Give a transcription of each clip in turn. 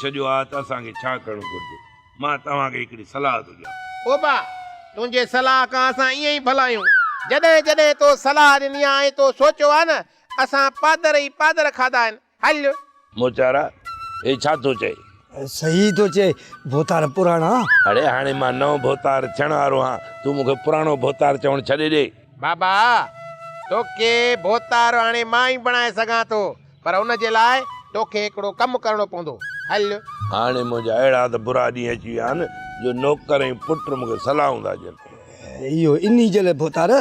छॾियो आहे त असांखे छा करणु घुरिजे। मां तव्हांखे हिकिड़ी सलाह थो ॾियां। ओबा तुंहिंजे सलाह खां असां ईअं ई भला आहियूं। जॾहिं जॾहिं तो सलाह ॾिनी आहे तो सोचियो आहे न असां पादर ई पादर खाधा आहिनि। हल मोचारा हे छा थो चए? सही तो चए, भोतार पुराणा। अरे हाणे मां नओं भोतार थियण वारो आहियां, तूं मूंखे पुराणो भोतार चवणु छॾे ॾे। बाबा तोखे भोतार हाणे मां ई बणाए सघां थो, पर उन जे लाइ तोखे हिकिड़ो कमु करणो पवंदो। हल हाणे मुंहिंजा अहिड़ा त बुरा ॾींहं अची विया आहिनि जो नौकर ऐं पुट मूंखे सलाहूं था ॾियनि। इहो इन्ही जे लाइ भोतार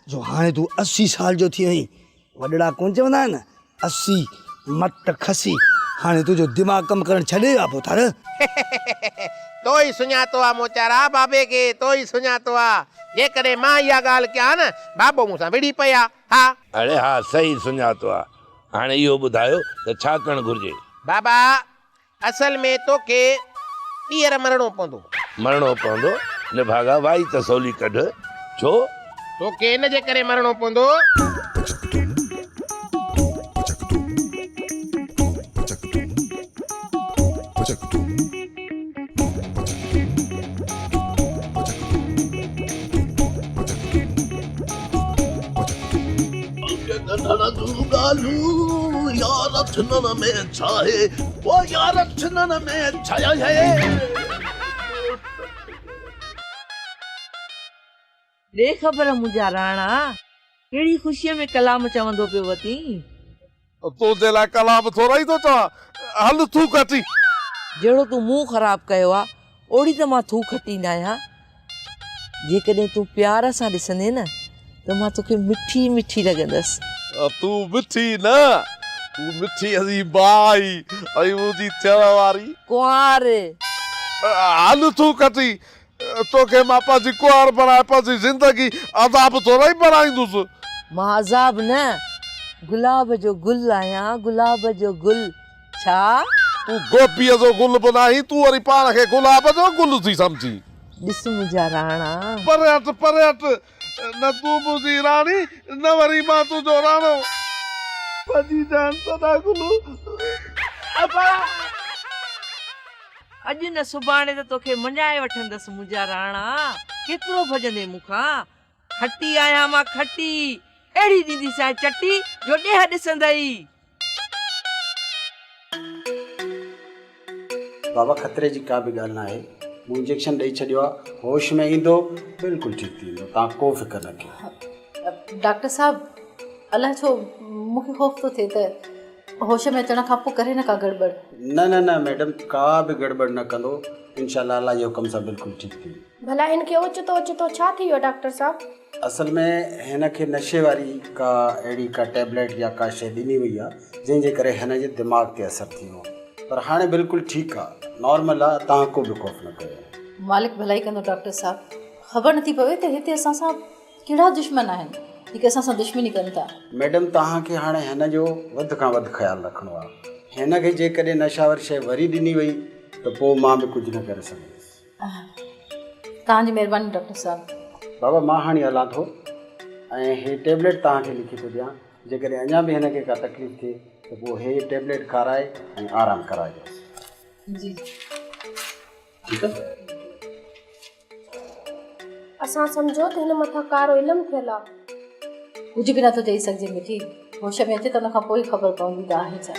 जो हाणे तूं 80 साल जो थी वहीं। वॾड़ा कोन चवंदा आहिनि 80 मट खसी। हाणे तुंहिंजो दिमाग़ कमु करणु छॾे वियो आहे भोतार। तो ई सुञातो आहे मोचारा, बाबे खे तो ई सुञातो आहे। जेकॾहिं मां इहा ॻाल्हि कयां न बाबो मूंसां विड़ी पिया। हा अरे हा सही सुञातो आहे। हाणे इहो ॿुधायो त छा करणु घुरिजे? बाबा असल में तोखे ॿीहर मरणो पवंदो। मरणो पवंदो? न भागा भाई त सवली कढ। छो? तोखे इन जे करे मरणो पवंदो दे ख़बर मुंहिंजा राणा कहिड़ी ख़ुशीअ में कलाम चवंदो पियो वती। तुंहिंजे लाइ कलाम थोरा ई थो चवां। हल तूं कटी। जहिड़ो तूं मुंहुं ख़राब कयो आहे ओड़ी त मां थू खटी न आहियां। जेकॾहिं तूं प्यार सां ॾिसंदे न त मां तोखे मिठी मिठी लॻंदसि। तूं मिठी न, तूं मिठी हसी बाई ऐं मुंहिंजी थियण वारी कुंवार। हल तूं कटी। तोखे मां पंहिंजी कुंवार बणाए पंहिंजी ज़िंदगी अज़ाब थोरा ई बणाईंदुसि। मां अज़ाब न, गुलाब जो गुल आहियां, गुलाब जो गुल। छा तूं गोपीअ जो गुल बनाई, तूं वरी पाण खे गुलाब जो गुल थी सम्झी। ॾिस मुंहिंजा राणा, परे हट परे हट। न तूं मुंहिंजी राणी न वरी मां तुंहिंजो राणो। पंहिंजी जान सदा गुलू। अॼु न सुभाणे त तोखे मञाए वठंदसि मुंहिंजा राणा। केतिरो भॼंदे मूंखां। खटी आहियां मां खटी, अहिड़ी ॾींदीसां चटी जो ॾेह ॾिसंदई। बाबा खतरे जी का बि ॻाल्हि न आहे। मूं इंजेक्शन ॾेई छॾियो आहे, होश में ईंदो बिल्कुलु ठीकु थी वेंदो। तव्हां को फ़िक्र न कयो। डॉक्टर साहब अलाए छो मूंखे ख़ौफ़ थो थिए त होश में अचण खां पोइ करे न का गड़बड़। न न न मैडम का बि गड़बड़ न कंदो। इंशाल्लाह अल्लाह जो कम सां बिल्कुलु ठीकु थी वेंदो। भला इनखे ओचितो छा थी वियो डॉक्टर साहब? असल में हिन खे नशे वारी का अहिड़ी का टैबलेट या का शइ ॾिनी वई आहे जंहिंजे करे हिन जे दिमाग़ ते असरु थी वियो। पर हाणे बिल्कुलु ठीकु आहे, नॉर्मल आहे। तव्हां को बि ख़ौफ़ न कयो। मालिक भलाई कंदो डॉक्टर साहब। ख़बर नथी पवे त हिते असां सां कहिड़ा दुश्मन आहिनि जेके असां सां दुश्मनी कनि था। मैडम तव्हांखे हाणे हिन जो वधि खां वधि ख़्यालु रखिणो आहे। हिन खे जेकॾहिं नशावर शइ वरी ॾिनी वई त पोइ मां बि कुझु न करे सघंदुसि। तव्हांजी महिरबानी डॉक्टर साहब। बाबा मां हाणे हलां थो ऐं हे टैबलेट तव्हांखे लिखी थो ॾियां। जेकॾहिं अञा बि हिन खे का तकलीफ़ थिए त पोइ हे टैबलेट खाराए ऐं आराम कराइजोसि। जी ठीकु आहे। असां सम्झो त हिन मथां कारो इल्मु थियल आहे। कुझु बि नथो चई सघिजे मिठी। होश में अचे त हुन खां पोइ ख़बर पवंदी त आहे छा।